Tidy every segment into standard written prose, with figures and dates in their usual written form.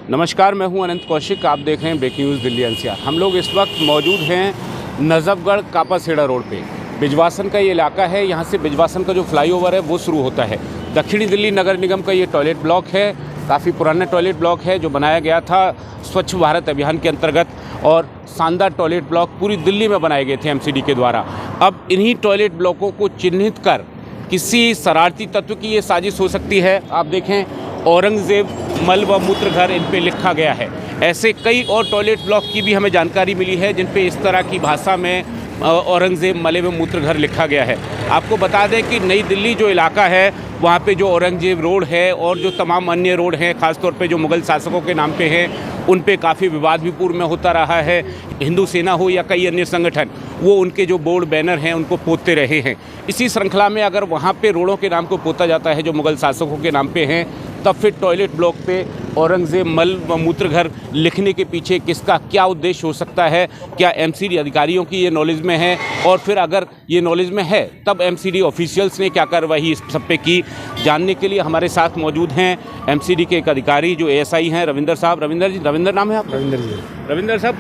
नमस्कार, मैं हूं अनंत कौशिक। आप देख रहे हैं ब्रेकिंग न्यूज़ दिल्ली एनसीआर। हम लोग इस वक्त मौजूद हैं नजफगढ़ कापासेड़ा रोड पे। बिजवासन का ये इलाका है। यहाँ से बिजवासन का जो फ्लाईओवर है वो शुरू होता है। दक्षिणी दिल्ली नगर निगम का ये टॉयलेट ब्लॉक है। काफ़ी पुराना टॉयलेट ब्लॉक है जो बनाया गया था स्वच्छ भारत अभियान के अंतर्गत, और शानदार टॉयलेट ब्लॉक पूरी दिल्ली में बनाए गए थे एमसीडी के द्वारा। अब इन्हीं टॉयलेट ब्लॉकों को चिन्हित कर किसी शरारती तत्व की ये साजिश हो सकती है। आप देखें, औरंगज़ेब मल व मूत्र घर इन पे लिखा गया है। ऐसे कई और टॉयलेट ब्लॉक की भी हमें जानकारी मिली है जिन पे इस तरह की भाषा में औरंगज़ेब मले व मूत्र घर लिखा गया है। आपको बता दें कि नई दिल्ली जो इलाका है वहाँ पे जो औरंगज़ेब रोड है और जो तमाम अन्य रोड हैं, ख़ासतौर पे जो मुग़ल शासकों के नाम पे हैं, उन पे काफ़ी विवाद भी पूर्व में होता रहा है। हिंदू सेना हो या कई अन्य संगठन, वो उनके जो बोर्ड बैनर हैं उनको पोतते रहे हैं। इसी श्रृंखला में अगर वहाँ पे रोडों के नाम को पोता जाता है जो मुग़ल शासकों के नाम पे हैं, तब फिर टॉयलेट ब्लॉक पे औरंगज़ेब मल व मूत्र घर लिखने के पीछे किसका क्या उद्देश्य हो सकता है? क्या एमसीडी अधिकारियों की ये नॉलेज में है? और फिर अगर ये नॉलेज में है तब एमसीडी ऑफिशियल्स ने क्या कार्रवाई इस सब पे की? जानने के लिए हमारे साथ मौजूद हैं एमसीडी के एक अधिकारी जो एएसआई हैं, रविंदर साहब। रविंदर जी, रविंदर नाम है आप? रविंदर जी। रविंदर साहब,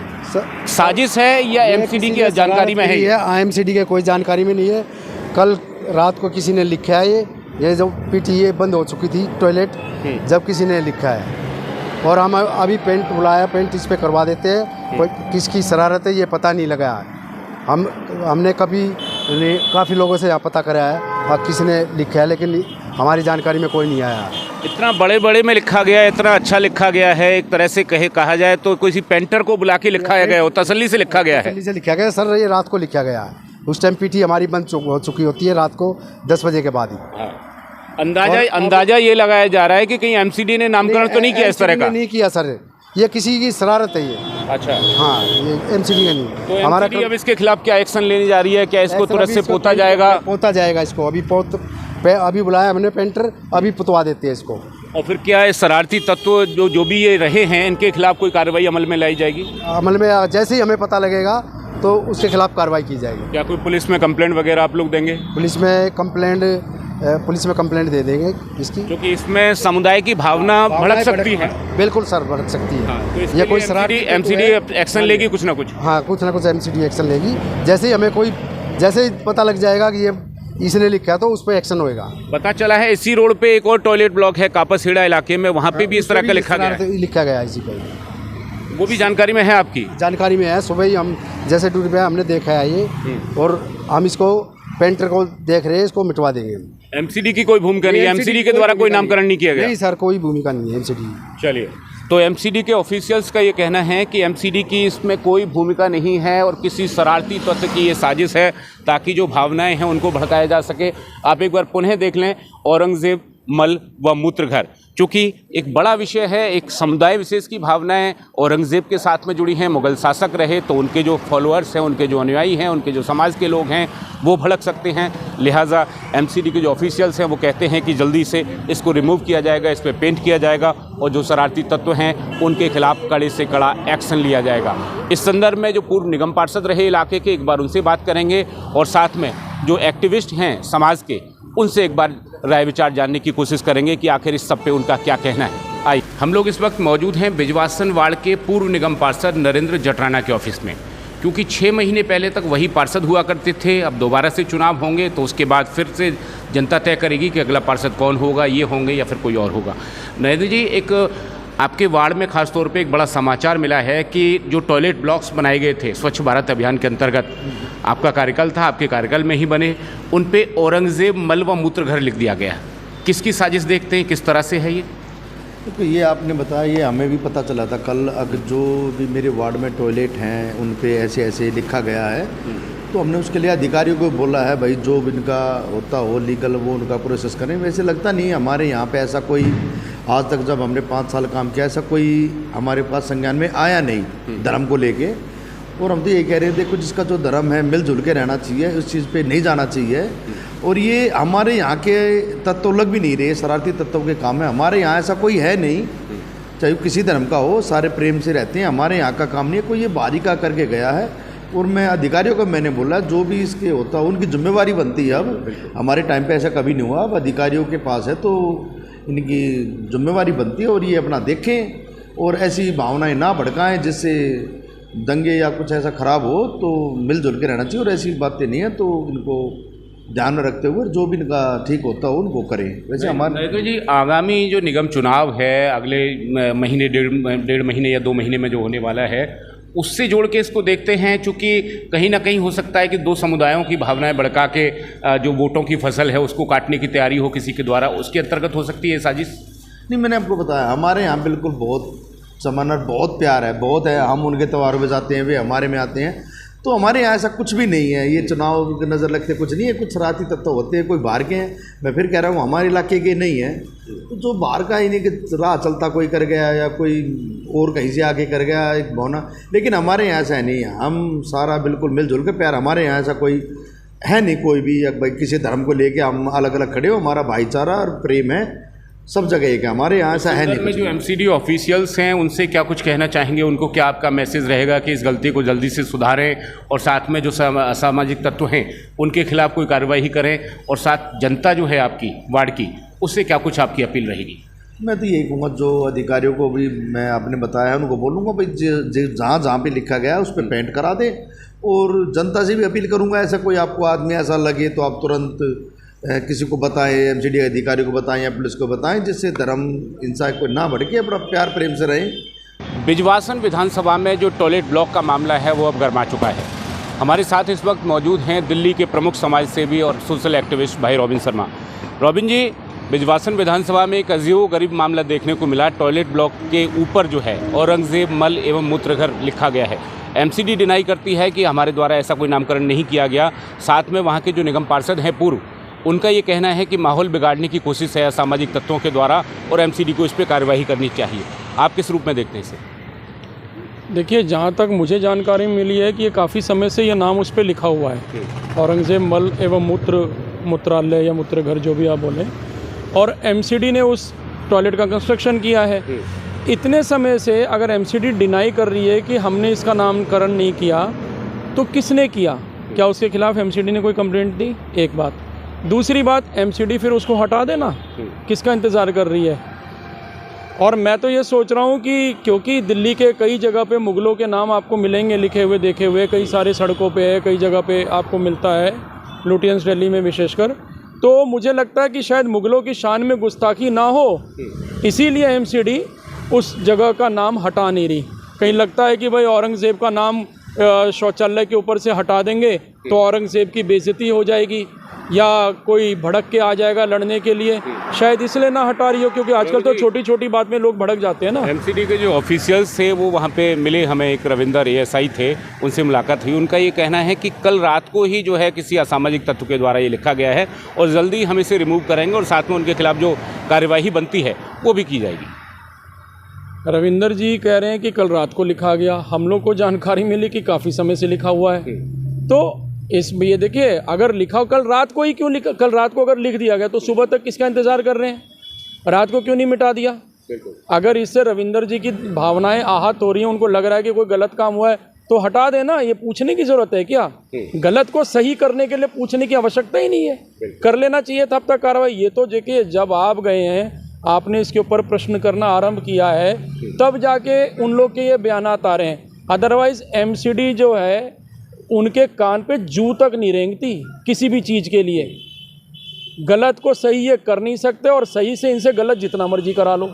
साजिश है या एमसीडी की जानकारी में है? एमसीडी के कोई जानकारी में नहीं है। कल रात को किसी ने लिखा है ये जो पीटीए बंद हो चुकी थी टॉयलेट, जब किसी ने लिखा है, और हम अभी पेंट बुलाया, पेंट इस पे करवा देते हैं। कोई किसकी शरारत है ये पता नहीं लगा है। हमने काफ़ी लोगों से यहाँ पता करा है और किसी ने लिखा है, लेकिन हमारी जानकारी में कोई नहीं आया। इतना बड़े बड़े में लिखा गया है, इतना अच्छा लिखा गया है, एक तरह से कहा जाए तो किसी पेंटर को बुला के लिखा गया हो, तसल्ली से लिखा गया है। तसल्ली से लिखा गया सर, ये रात को लिखा गया है। उस टाइम पीटी हमारी बंद हो चुकी होती है रात को 10 बजे के बाद ही। अंदाजा ये लगाया जा रहा है कि कहीं एमसीडी ने नामकरण तो नहीं किया इस तरह का? नहीं किया सर, ये किसी की शरारत है ये। अच्छा, हाँ, ये एमसीडी का नहीं। तो हमारा अब इसके खिलाफ क्या एक्शन लेने जा रही है? क्या इसको तुरंत से पोता जाएगा? पोता जाएगा इसको। अभी बुलाया हमने पेंटर, अभी पुतवा देते हैं इसको। और फिर क्या है, शरारती तत्व जो भी ये रहे हैं, इनके खिलाफ कोई कार्रवाई अमल में लाई जाएगी? अमल में जैसे ही हमें पता लगेगा तो उसके खिलाफ कार्रवाई की जाएगी। क्या कोई पुलिस में कंप्लेंट वगैरह आप लोग देंगे? पुलिस में कंप्लेंट दे देंगे इसकी, क्योंकि इसमें समुदाय की भावना भड़क सकती है। बिल्कुल सर, भड़क सकती है। हाँ, तो ये कोई शरारती एमसीडी एक्शन लेगी कुछ ना कुछ? हाँ, कुछ ना कुछ एमसीडी एक्शन लेगी। जैसे ही पता लग जाएगा कि ये इसने लिखा है तो उस पर एक्शन होएगा। पता चला है इसी रोड पे एक और टॉयलेट ब्लॉक है कापासेड़ा इलाके में, वहाँ पे भी इस तरह का लिखा गया है इसी पर। वो भी जानकारी में है आपकी? जानकारी में है। सुबह ही हम जैसे ड्यूटी पे हमने देखा है ये, और हम इसको पेंटर को देख रहे हैं, इसको मिटवा देंगे हम। एमसीडी की कोई भूमिका नहीं है? एमसीडी के द्वारा कोई नामकरण नहीं किया गया? नहीं सर, कोई भूमिका नहीं है एमसीडी। चलिए, तो एमसीडी के ऑफिशियल्स का ये कहना है कि एमसीडी की इसमें कोई भूमिका नहीं है और किसी शरारती तत्व की ये साजिश है ताकि जो भावनाएं हैं उनको भड़काया जा सके। आप एक बार पुनः देख लें, औरंगज़ेब मल व मूत्र घर, चूँकि एक बड़ा विषय है, एक समुदाय विशेष की भावनाएं औरंगज़ेब के साथ में जुड़ी हैं। मुग़ल शासक रहे तो उनके जो फॉलोअर्स हैं, उनके जो अनुयायी हैं, उनके जो समाज के लोग हैं, वो भड़क सकते हैं। लिहाजा एमसीडी के जो ऑफिशियल्स हैं वो कहते हैं कि जल्दी से इसको रिमूव किया जाएगा, इस पर पेंट किया जाएगा, और जो शरारती तत्व हैं उनके खिलाफ कड़े से कड़ा एक्शन लिया जाएगा। इस संदर्भ में जो पूर्व निगम पार्षद रहे इलाके के, एक बार उनसे बात करेंगे, और साथ में जो एक्टिविस्ट हैं समाज के, उनसे एक बार राय विचार जानने की कोशिश करेंगे कि आखिर इस सब पे उनका क्या कहना है। आइए, हम लोग इस वक्त मौजूद हैं बिजवासन वार्ड के पूर्व निगम पार्षद नरेंद्र जटराना के ऑफिस में, क्योंकि 6 महीने पहले तक वही पार्षद हुआ करते थे। अब दोबारा से चुनाव होंगे तो उसके बाद फिर से जनता तय करेगी कि अगला पार्षद कौन होगा, ये होंगे या फिर कोई और होगा। नरेंद्र जी, एक आपके वार्ड में खास तौर पे एक बड़ा समाचार मिला है कि जो टॉयलेट ब्लॉक्स बनाए गए थे स्वच्छ भारत अभियान के अंतर्गत, आपका कार्यकाल था, आपके कार्यकाल में ही बने, उन पे औरंगज़ेब मल व मूत्र घर लिख दिया गया। किसकी साजिश देखते हैं, किस तरह से है ये? तो ये आपने बताया, ये हमें भी पता चला था कल। अगर जो भी मेरे वार्ड में टॉयलेट हैं उन पे ऐसे ऐसे लिखा गया है, तो हमने उसके लिए अधिकारियों को बोला है भाई जो भी इनका होता हो लीगल वो उनका प्रोसेस करें। वैसे लगता नहीं हमारे यहाँ पे ऐसा कोई, आज तक जब हमने 5 साल काम किया, ऐसा कोई हमारे पास संज्ञान में आया नहीं धर्म को लेके। और हम तो ये कह रहे थे, देखो जिसका जो धर्म है मिलजुल के रहना चाहिए, उस चीज़ पे नहीं जाना चाहिए। और ये हमारे यहाँ के तत्व लग भी नहीं रहे, शरारती तत्वों के काम है। हमारे यहाँ ऐसा कोई है नहीं, चाहे किसी धर्म का हो, सारे प्रेम से रहते हैं। हमारे यहाँ का काम नहीं है, कोई ये बाहरी का करके गया है। और मैं अधिकारियों को मैंने बोला जो भी इसके होता है उनकी जिम्मेवारी बनती है। अब हमारे टाइम पे ऐसा कभी नहीं हुआ, अब अधिकारियों के पास है तो इनकी जिम्मेवारी बनती है और ये अपना देखें और ऐसी भावनाएं ना भड़काएं जिससे दंगे या कुछ ऐसा ख़राब हो, तो मिलजुल के रहना चाहिए। और ऐसी बातें नहीं है तो इनको ध्यान में रखते हुए जो भी इनका ठीक होता हो उनको करें। वैसे हमारे तो जी आगामी जो निगम चुनाव है अगले महीने डेढ़ महीने या 2 महीने में जो होने वाला है, उससे जोड़ के इसको देखते हैं, चूँकि कहीं ना कहीं हो सकता है कि 2 समुदायों की भावनाएं भड़का के जो वोटों की फसल है उसको काटने की तैयारी हो किसी के द्वारा, उसके अंतर्गत हो सकती है साजिश। नहीं, मैंने आपको बताया हमारे यहाँ बिल्कुल बहुत सम्मान और बहुत प्यार है, बहुत है। हम उनके त्योहारों में जाते हैं, वे हमारे में आते हैं, तो हमारे यहाँ ऐसा कुछ भी नहीं है। ये चुनाव की नज़र लगते कुछ नहीं है, कुछ शरारती तत्व होते हैं, कोई बाहर के हैं। मैं फिर कह रहा हूँ हमारे इलाके के नहीं है, तो जो बाहर का ही नहीं कि राह चलता कोई कर गया या कोई और कहीं से आके कर गया एक भावना, लेकिन हमारे यहाँ ऐसा नहीं है। हम सारा बिल्कुल मिलजुल के प्यार, हमारे यहाँ ऐसा कोई है नहीं, कोई भी या भाई किसी धर्म को लेके हम अलग अलग खड़े हो। हमारा भाईचारा और प्रेम है सब जगह एक है, हमारे यहाँ ऐसा है नहीं। में जो एमसीडी ऑफिशियल्स हैं उनसे क्या कुछ कहना चाहेंगे, उनको क्या आपका मैसेज रहेगा कि इस गलती को जल्दी से सुधारें और साथ में जो असामाजिक तत्व हैं उनके खिलाफ कोई कार्रवाई करें, और साथ जनता जो है आपकी वार्ड की, उससे क्या कुछ आपकी अपील रहेगी? मैं तो यही कहूँगा, जो अधिकारियों को भी मैं आपने बताया है उनको बोलूँगा भाई जहाँ जहाँ पे लिखा गया है उस पर पेंट करा दें। और जनता से भी अपील करूँगा, ऐसा कोई आपको आदमी ऐसा लगे तो आप तुरंत किसी को बताएं, एमसीडी अधिकारी को बताएं या पुलिस को बताएं, जिससे धर्म हिंसा को ना भड़के, अपना प्यार प्रेम से रहें। बिजवासन विधानसभा में जो टॉयलेट ब्लॉक का मामला है वो अब गर्मा चुका है। हमारे साथ इस वक्त मौजूद हैं दिल्ली के प्रमुख समाज सेवी और सोशल एक्टिविस्ट भाई रॉबिन शर्मा। रॉबिन जी, बिजवासन विधानसभा में एक अजीब गरीब मामला देखने को मिला। टॉयलेट ब्लॉक के ऊपर जो है औरंगजेब मल एवं मूत्रघर लिखा गया है। एमसीडी डिनाई करती है कि हमारे द्वारा ऐसा कोई नामकरण नहीं किया गया। साथ में वहाँ के जो निगम पार्षद हैं पूर्व, उनका ये कहना है कि माहौल बिगाड़ने की कोशिश है असामाजिक तत्वों के द्वारा और एमसीडी को इस पर कार्रवाई करनी चाहिए। आप किस रूप में देखते हैं इसे? देखिए, जहाँ तक मुझे जानकारी मिली है कि ये काफ़ी समय से ये नाम उस पर लिखा हुआ है, औरंगजेब मल एवं मूत्रालय या मूत्रघर जो भी आप बोलें, और एमसीडी ने उस टॉयलेट का कंस्ट्रक्शन किया है। इतने समय से अगर एमसीडी डिनाई कर रही है कि हमने इसका नामकरण नहीं किया, तो किसने किया? क्या उसके खिलाफ एमसीडी ने कोई कंप्लेंट दी? एक बात। दूसरी बात, एमसीडी फिर उसको हटा देना, किसका इंतज़ार कर रही है? और मैं तो ये सोच रहा हूँ कि क्योंकि दिल्ली के कई जगह पे मुग़लों के नाम आपको मिलेंगे लिखे हुए देखे हुए, कई सारे सड़कों पे है, कई जगह पे आपको मिलता है, लुटियंस दिल्ली में विशेषकर, तो मुझे लगता है कि शायद मुग़लों की शान में गुस्ताखी ना हो, इसीलिए एमसीडी उस जगह का नाम हटा नहीं रही। कहीं लगता है कि भाई औरंगज़ेब का नाम शौचालय के ऊपर से हटा देंगे तो औरंगज़ेब की बेइज्जती हो जाएगी या कोई भड़क के आ जाएगा लड़ने के लिए, शायद इसलिए ना हटा रही हो, क्योंकि आजकल तो छोटी छोटी बात में लोग भड़क जाते हैं ना। एमसीडी के जो ऑफिशियल्स थे वो वहाँ पे मिले, हमें एक रविंदर एएसआई थे, उनसे मुलाकात हुई। उनका ये कहना है कि कल रात को ही जो है किसी असामाजिक तत्व के द्वारा ये लिखा गया है और जल्दी हम इसे रिमूव करेंगे और साथ में उनके खिलाफ जो कार्यवाही बनती है वो भी की जाएगी। रविंदर जी कह रहे हैं कि कल रात को लिखा गया, हम लोग को जानकारी मिली कि काफ़ी समय से लिखा हुआ है। तो इस ये देखिए, अगर लिखा कल रात को ही क्यों लिखा? कल रात को अगर लिख दिया गया तो सुबह तक किसका इंतज़ार कर रहे हैं? रात को क्यों नहीं मिटा दिया? अगर इससे रविंदर जी की भावनाएं आहत हो रही हैं, उनको लग रहा है कि कोई गलत काम हुआ है, तो हटा देना। ये पूछने की ज़रूरत है क्या? गलत को सही करने के लिए पूछने की आवश्यकता ही नहीं है, कर लेना चाहिए तब तक कार्रवाई। ये तो देखिए, जब आप गए हैं, आपने इसके ऊपर प्रश्न करना आरंभ किया है, तब जाके उन लोग के ये बयानात आ रहे हैं। अदरवाइज़ एमसीडी जो है उनके कान पे जू तक नहीं रेंगती किसी भी चीज़ के लिए। गलत को सही ये कर नहीं सकते और सही से इनसे गलत जितना मर्जी करा लो।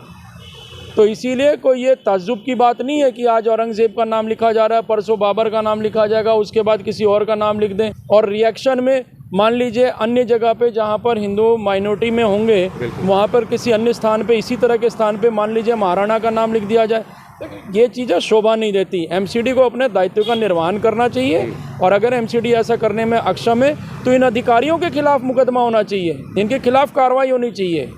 तो इसीलिए कोई ये ताज्जुब की बात नहीं है कि आज औरंगज़ेब का नाम लिखा जा रहा है, परसों बाबर का नाम लिखा जाएगा, उसके बाद किसी और का नाम लिख दें, और रिएक्शन में मान लीजिए अन्य जगह पे जहाँ पर हिंदू माइनॉरिटी में होंगे वहाँ पर किसी अन्य स्थान पे, इसी तरह के स्थान पे मान लीजिए महाराणा का नाम लिख दिया जाए। ये चीज़ें शोभा नहीं देती। एमसीडी को अपने दायित्व का निर्वहन करना चाहिए, और अगर एमसीडी ऐसा करने में अक्षम है तो इन अधिकारियों के खिलाफ मुकदमा होना चाहिए, इनके खिलाफ कार्रवाई होनी चाहिए।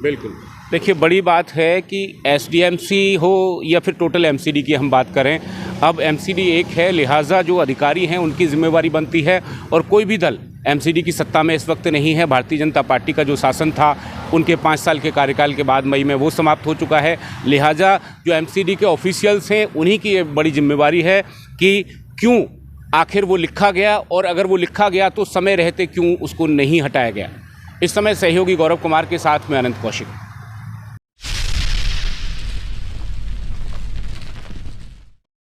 बिल्कुल। देखिए, बड़ी बात है कि एसडीएमसी हो या फिर टोटल एमसीडी की हम बात करें, अब एमसीडी एक है, लिहाजा जो अधिकारी हैं उनकी जिम्मेवारी बनती है। और कोई भी दल एमसीडी की सत्ता में इस वक्त नहीं है। भारतीय जनता पार्टी का जो शासन था उनके 5 साल के कार्यकाल के बाद मई में वो समाप्त हो चुका है। लिहाजा जो एमसीडी के ऑफिशियल्स हैं उन्हीं की ये बड़ी जिम्मेवारी है कि क्यों आखिर वो लिखा गया, और अगर वो लिखा गया तो समय रहते क्यों उसको नहीं हटाया गया। इस समय सहयोगी गौरव कुमार के साथ में अनंत कौशिक।